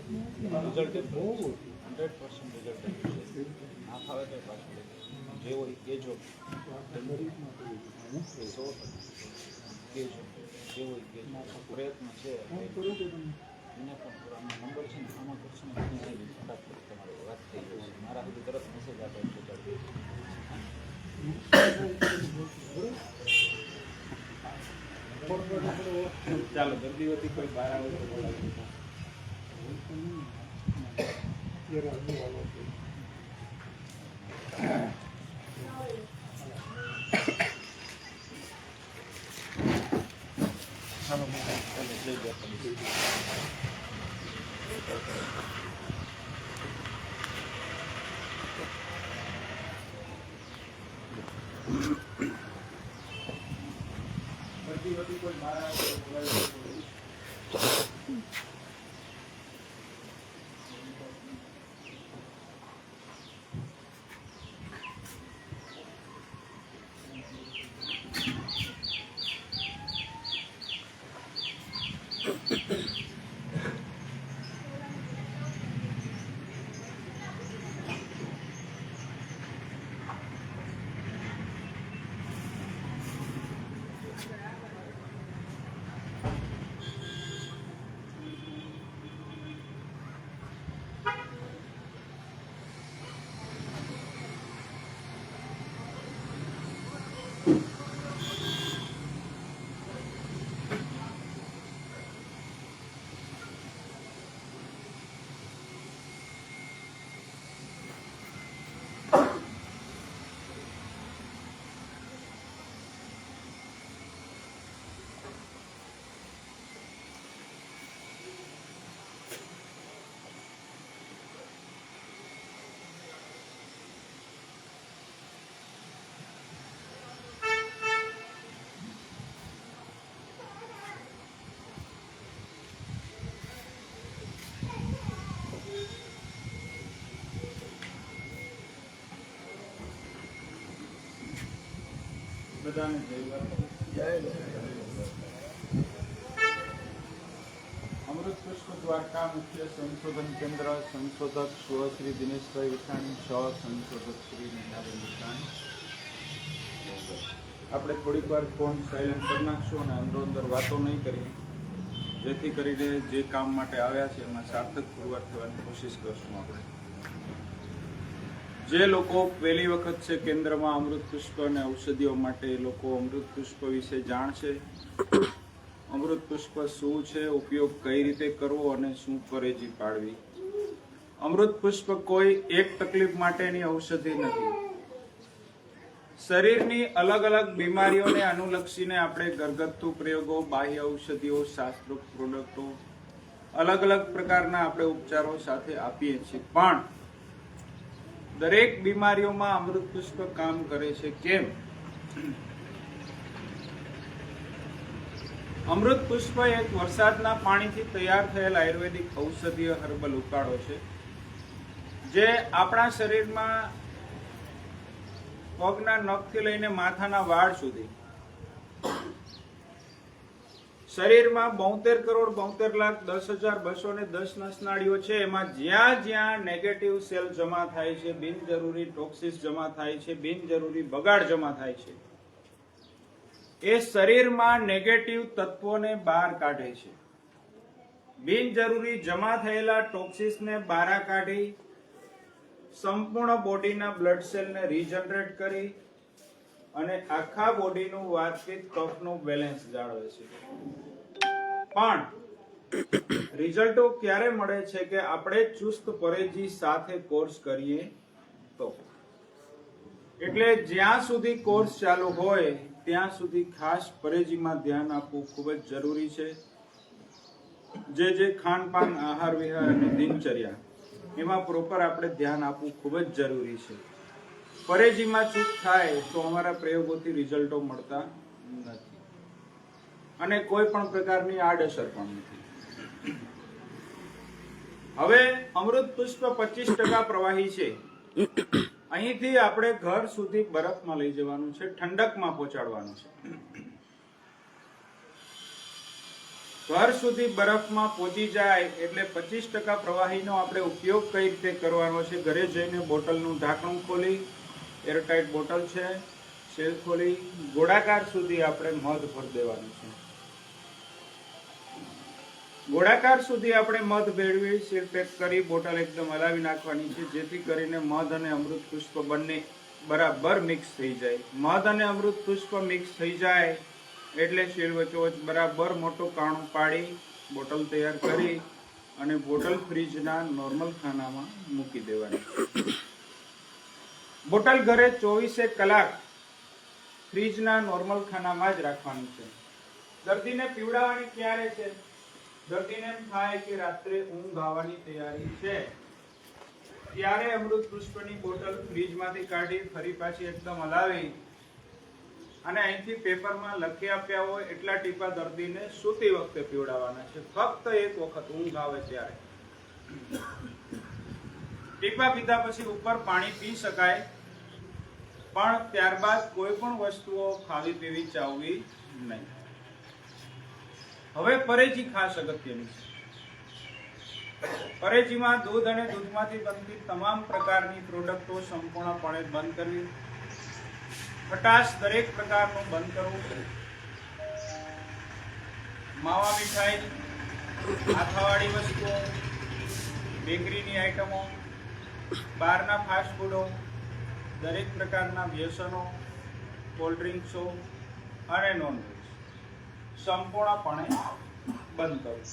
Result બહુ 100% result આવ્યું છે. ના ફાવે તો પાછું જે હોય કહેજો, 100% કહેજો, જે હોય કહેજો. પ્રયત્ન છે એને પણ પૂરાનો નંબર છે ને આમાં કરશો ને ફટાફટ તમારી વાત થઈ જશે. મારા સુધી તરત મેસેજ આપે પહોંચાડી ચાલો. દર્દીઓથી કોઈ બહાર આવે તો બોલાવી. કોઈ બહાર આવે તો બોલાવી. બધાને જય અમૃત પુષ્પ દ્વારકા મુખ્ય સંશોધન કેન્દ્ર, સંશોધક શ્રી દિનેશભાઈ વિઠાણી, સંશોધક શ્રી નીલાબેન વિઠાણી. આપણે થોડીક વાર ફોન સાયલેન્ટ કરી નાખશું અને અંદર વાતો નહીં કરીએ, જેથી કરીને જે કામ માટે આવ્યા છે એમાં સાર્થક પુરવાર થવાની કોશિશ કરશું. આપણે જે લોકો પહેલી વખત છે કેન્દ્રમાં અમૃત પુષ્પ અને ઔષધિઓ માટે, એ લોકો અમૃત પુષ્પ વિશે જાણશે. અમૃત પુષ્પ શું છે, ઉપયોગ કઈ રીતે કરવો અને શું પરેજી પાડવી. અમૃત પુષ્પ કોઈ એક તકલીફ માટેની ઔષધિ નથી. શરીરની અલગ અલગ બીમારીઓને અનુલક્ષીને આપણે ઘરગથ્થુ પ્રયોગો, બાહ્ય ઔષધિઓ, શાસ્ત્રોક્ત પ્રોડક્ટો, અલગ અલગ પ્રકારના આપણે ઉપચારો સાથે આપીએ છીએ. પણ દરેક બીમારીઓમાં અમૃત પુષ્પ કામ કરે છે. કેમ? અમૃત પુષ્પ એક વરસાદના પાણીથી તૈયાર થયેલ આયુર્વેદિક ઔષધીય હર્બલ ઉકાળો છે, જે આપણા શરીરમાં પગના નખથી લઈને માથાના વાળ સુધી શરીરમાં 72,72,10,210 નસનાળીઓ છે. એમાં જ્યાં જ્યાં નેગેટિવ સેલ જમા થાય છે, બિનજરૂરી ટોક્સિસ જમા થાય છે, બિનજરૂરી બગાડ જમા થાય છે, એ શરીરમાં નેગેટિવ તત્વોને બહાર કાઢે છે. બિનજરૂરી જમા થયેલા ટોક્સિસને બહાર કાઢી સંપૂર્ણ બોડીના બ્લડ સેલને રીજનરેટ કરી અને આખા બોડીનું વાતપિત્ત કફનું બેલેન્સ જાળવે છે. પણ રિઝલ્ટો ક્યારે મળે છે કે આપણે ચુસ્ત પરેજી સાથે કોર્સ કરીએ તો. એટલે જ્યાં સુધી કોર્સ ચાલુ હોય ત્યાં સુધી ખાસ પરેજીમાં ધ્યાન આપવું ખૂબ જ જરૂરી છે. જે ખાનપાન, આહાર વિહાર અને દિનચર્યા, એમાં પ્રોપર આપણે ધ્યાન આપવું ખૂબ જ જરૂરી છે. પરેજીમાં ચૂક થાય તો અમારા પ્રયોગોથી રિઝલ્ટો મળતા નથી અને કોઈ પણ પ્રકારની આડઅસર પણ નથી. હવે અમૃત પુષ્પ 25% પ્રવાહી છે. અહીંથી આપણે ઘર સુધી બરફમાં લઈ જવાનું છે, ઠંડકમાં પહોંચાડવાનું છે. ઘર સુધી બરફમાં પહોંચી જાય એટલે 25% પ્રવાહીનો આપણે ઉપયોગ કઈ રીતે કરવાનો છે, ઘરે જઈને બોટલનું ઢાંકણું ખોલી, એરટાઇટ બોટલ છે, સેલ ખોલી ગોળાકાર સુધી આપણે મધ ભરી દેવાનું છે. ગોળાકાર સુધી આપણે મધ ભેળવી સીલ પેક કરી બોટલ એકદમ હલાવી નાખવાની છે, જેથી કરીને મધ અને અમૃત પુષ્પ બંને બરાબર મિક્સ થઈ જાય. મધ અને અમૃત પુષ્પ મિક્સ થઈ જાય એટલે સીલ વચ્ચોવચ બરાબર મોટું કાણું પાડી બોટલ તૈયાર કરી અને બોટલ ફ્રીજના નોર્મલ ખાનામાં મૂકી દેવાની. બોટલ ઘરે 24 કલાક ફ્રીજના નોર્મલ ખાનામાં જ રાખવાની છે. દર્દીને પીવડાવવાની ક્યારે છે? દર્દીને એમ થાય કે રાત્રે ઊંઘ આવવાની તૈયારી છે ત્યારે અમૃત પુષ્પની બોટલ ફ્રીજમાંથી કાઢી ફરી પાછી એકદમ હલાવી અને અહીંથી પેપરમાં લખી આપ્યા હોય એટલા ટીપા દર્દીને સૂતી વખતે પીવડાવવાના છે, ફક્ત એક વખત ઊંઘ આવે ત્યારે. ટીપા પીધા પછી ઉપર પાણી પી શકાય, પણ ત્યારબાદ કોઈ પણ વસ્તુઓ ખાવી પીવી ચાવવી નહીં. હવે પરેજી ખાસ અગત્યની છે. પરેજીમાં દૂધ અને દૂધમાંથી બનતી તમામ પ્રકારની પ્રોડક્ટો સંપૂર્ણપણે બંધ કરવી, ખટાશ દરેક પ્રકારનું બંધ કરવું, માવા મીઠાઈ, આથાવાળી વસ્તુઓ, બેકરીની આઈટમો, બહારના ફાસ્ટ ફૂડો, દરેક પ્રકારના વ્યસનો, કોલ્ડ ડ્રિંક્સો અને નોનવેજ સંપૂર્ણપણે બંધ કરવું.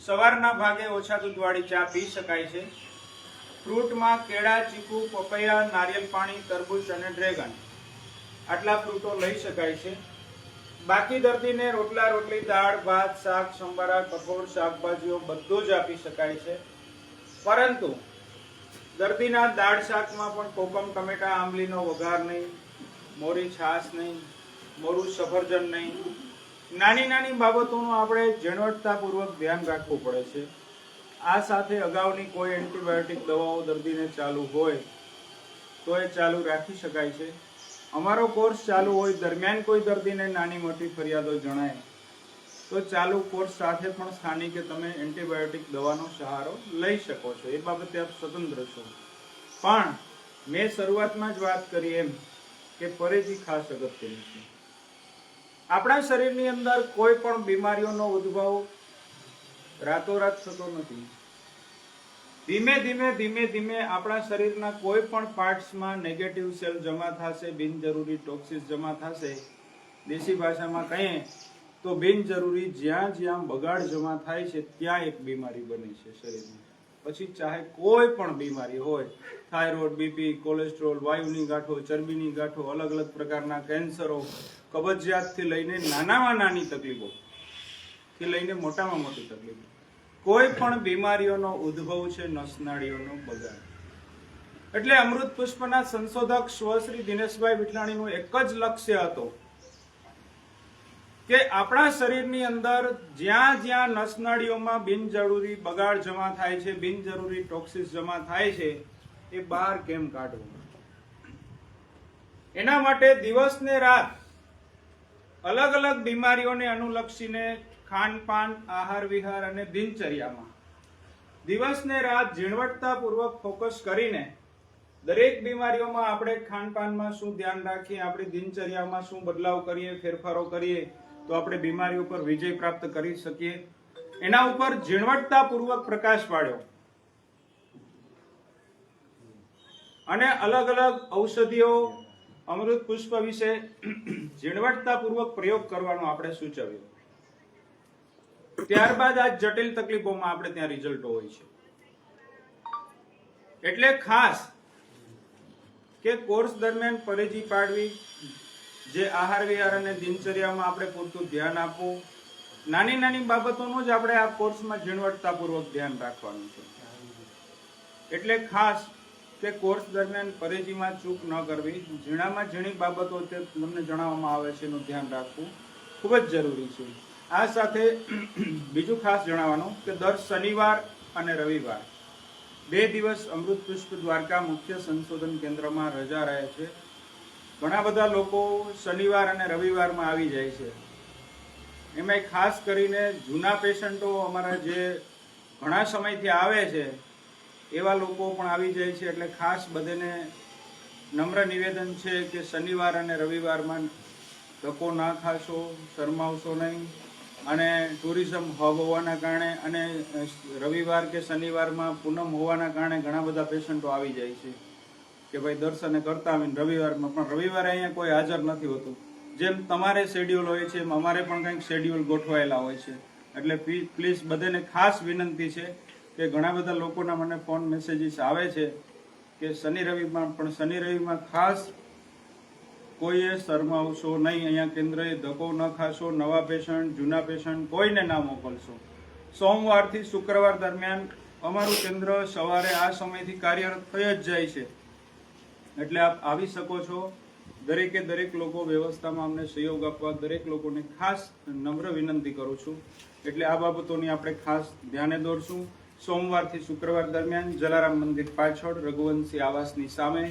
સવારના ભાગે ઓછા દૂધવાળી ચા પી શકાય છે. ફ્રૂટમાં કેળા, ચીકુ, પપૈયા, નારિયેળ પાણી, તરબૂચ અને ડ્રેગન આટલા ફ્રૂટો લઈ શકાય છે. બાકી દર્દીને રોટલા, રોટલી, દાળ, ભાત, શાક, સંભારા, કઠોળ, શાકભાજીઓ બધું જ આપી શકાય છે. પરંતુ દર્દીના દાળ શાકમાં પણ કોકમ, ટમેટા, આંબલીનો વઘાર નહીં, મોરી છાશ નહીં, મોરું સફરજન નહીં. નાની નાની બાબતોનું આપણે ઝીણવટતાપૂર્વક ધ્યાન રાખવું પડે છે. આ સાથે અગાઉની કોઈ એન્ટીબાયોટિક દવાઓ દર્દીને ચાલુ હોય તો એ ચાલુ રાખી શકાય છે. અમારો કોર્સ ચાલુ હોય દરમિયાન કોઈ દર્દીને નાની મોટી ફરિયાદો જણાય તો ચાલુ કોર્સ સાથે પણ સ્થાનિકે તમે એન્ટીબાયોટિક દવાનો સહારો લઈ શકો છો. એ બાબતે આપ સ્વતંત્ર છો. પણ મેં શરૂઆતમાં જ વાત કરી એમ કે પરેજી ખાસ અગત્યની છે. આપણા શરીરની અંદર કોઈ પણ બીમારીઓનો ઉદ્ભવ રાતોરાત થતો નથી. ધીમે ધીમે આપણા શરીરના કોઈ પણ પાર્ટ્સમાં નેગેટિવ સેલ જમા થશે, બિનજરૂરી ટોક્સિસ જમા થશે. દેશી ભાષામાં કહીએ તો બિનજરૂરી જ્યાં જ્યાં બગાડ જમા થાય છે ત્યાં એક બીમારી બને છે શરીરમાં. પછી ચાહે કોઈ પણ બીમારી હોય, થાઇરોઇડ, બીપી, કોલેસ્ટ્રોલ, વાયુની ગાંઠો, ચરબીની ગાંઠો, અલગ અલગ પ્રકારના કેન્સરો, કબજિયાતથી લઈને નાનામાં નાની તકલીફો થી લઈને મોટામાં મોટી તકલીફો, કોઈ પણ બીમારીઓનો ઉદ્ભવ છે નસનાળીઓનો બગાડ. એટલે અમૃત પુષ્પના સંશોધક શ્રી દિનેશભાઈ વિઠલાણીનું એક જ લક્ષ્ય હતો કે આપણા શરીરની અંદર જ્યાં જ્યાં નસનાળીઓમાં બિનજરૂરી બગાડ જમા થાય છે, બિનજરૂરી ટોક્સિસ જમા થાય છે, એ બહાર કેમ કાઢવું. એના માટે દિવસ ને રાત અલગ અલગ બીમારીઓને અનુલક્ષીને ખાનપાન, આહાર વિહાર અને દિનચર્યામાં દિવસ ને રાત ઝીણવટતાપૂર્વક ફોકસ કરીને દરેક બીમારીઓમાં આપણે ખાનપાનમાં શું ધ્યાન રાખીએ, આપણી દિનચર્યામાં શું બદલાવ કરીએ, ફેરફારો કરીએ તો આપણે બીમારી ઉપર વિજય પ્રાપ્ત કરી શકીએ. એના ઉપર ઝીણવટતાપૂર્વક પ્રકાશ પાડ્યો અને અલગ અલગ ઔષધિઓ, અમૃત પુષ્પ વિશે ઝીણવટતાપૂર્વક પ્રયોગ કરવાનો આપણે સૂચવ્યું. ત્યારબાદ આ જટિલ તકલીફોમાં આપણે ત્યાં રિઝલ્ટો હોય છે. એટલે ખાસ કે કોર્સ દરમિયાન પરેજી પાડવી, જે આહાર વિહાર અને દિનચર્યામાં આપણે પૂરતું ધ્યાન આપવું, નાની નાની બાબતોનું જ આપણે આ કોર્સમાં ઝીણવટતાપૂર્વક ધ્યાન રાખવાનું છે. એટલે ખાસ કે કોર્સ દરમિયાન પરેજીમાં ચૂક ન કરવી, ઝીણામાં ઝીણી બાબતો તમને જણાવવામાં આવે છે એનું ધ્યાન રાખવું ખૂબ જ જરૂરી છે. આ સાથે બીજું ખાસ જણાવવાનું કે દર શનિવાર અને રવિવાર 2 દિવસ અમૃત પુષ્પ દ્વારકા મુખ્ય સંશોધન કેન્દ્રમાં રજા રહે છે. ઘણા બધા લોકો શનિવાર અને રવિવારમાં આવી જાય છે, એમાંય ખાસ કરીને જૂના પેશન્ટો અમારા જે ઘણા સમયથી આવે છે એવા લોકો પણ આવી જાય છે. એટલે ખાસ બધાને નમ્ર નિવેદન છે કે શનિવાર અને રવિવારમાં ધક્કો ના ખાશો, શરમાવશો નહીં. અને ટુરિઝમ હબ હોવાના કારણે અને રવિવાર કે શનિવારમાં પૂનમ હોવાના કારણે ઘણા બધા પેશન્ટો આવી જાય છે કે ભાઈ દર્શને કરતા આવીને રવિવારમાં, પણ રવિવારે અહીંયા કોઈ હાજર નથી હોતું. જેમ તમારે શેડ્યુલ હોય છે એમ અમારે પણ કંઈક શેડ્યુલ ગોઠવાયેલા હોય છે. એટલે પ્લીઝ બધાને ખાસ વિનંતી છે કે ઘણા બધા લોકોના મને ફોન મેસેજીસ આવે છે કે શનિ રવિમાં, પણ શનિ રવિમાં ખાસ કોઈએ શરમાવશો નહીં. અહીંયા કેન્દ્રએ ધક્કો ન ખાશો. નવા પેશન્ટ, જૂના પેશન્ટ કોઈને ના મોકલશો. સોમવારથી શુક્રવાર દરમિયાન અમારું કેન્દ્ર સવારે આ સમયથી કાર્યરત થઈ જ જાય છે. એટલે આપ આવી શકો છો. દરેકે દરેક લોકો વ્યવસ્થામાં અમને સહયોગ આપવા દરેક લોકોને ખાસ નમ્ર વિનંતી કરું છું. એટલે આ બાબતોની આપણે ખાસ ધ્યાને દોરશું. સોમવારથી શુક્રવાર દરમિયાન જલારામ મંદિર પાછળ રઘુવંશી આવાસની સામે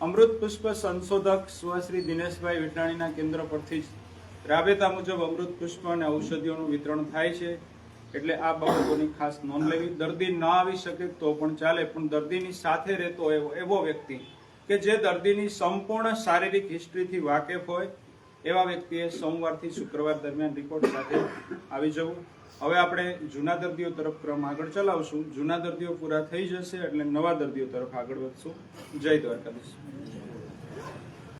અમૃત પુષ્પ સંશોધક સ્વશ્રી દિનેશભાઈ વિટાણીના કેન્દ્ર પરથી જ રાબેતા મુજબ અમૃત પુષ્પ અને ઔષધિઓનું વિતરણ થાય છે. એટલે આ બાબતોની ખાસ નોંધ લેવી. દર્દી ન આવી શકે તો પણ ચાલે, પણ દર્દીની સાથે રહેતો એવો વ્યક્તિ કે જે દર્દીની સંપૂર્ણ શારીરિક હિસ્ટ્રીથી વાકેફ હોય એવા વ્યક્તિએ સોમવારથી શુક્રવાર દરમિયાન રિપોર્ટ સાથે આવી જવું. હવે આપણે જૂના દર્દીઓ તરફ ક્રમ આગળ ચલાવશું. જૂના દર્દીઓ પૂરા થઈ જશે એટલે નવા દર્દીઓ તરફ આગળ વધશું. જય દ્વારકાધીશ.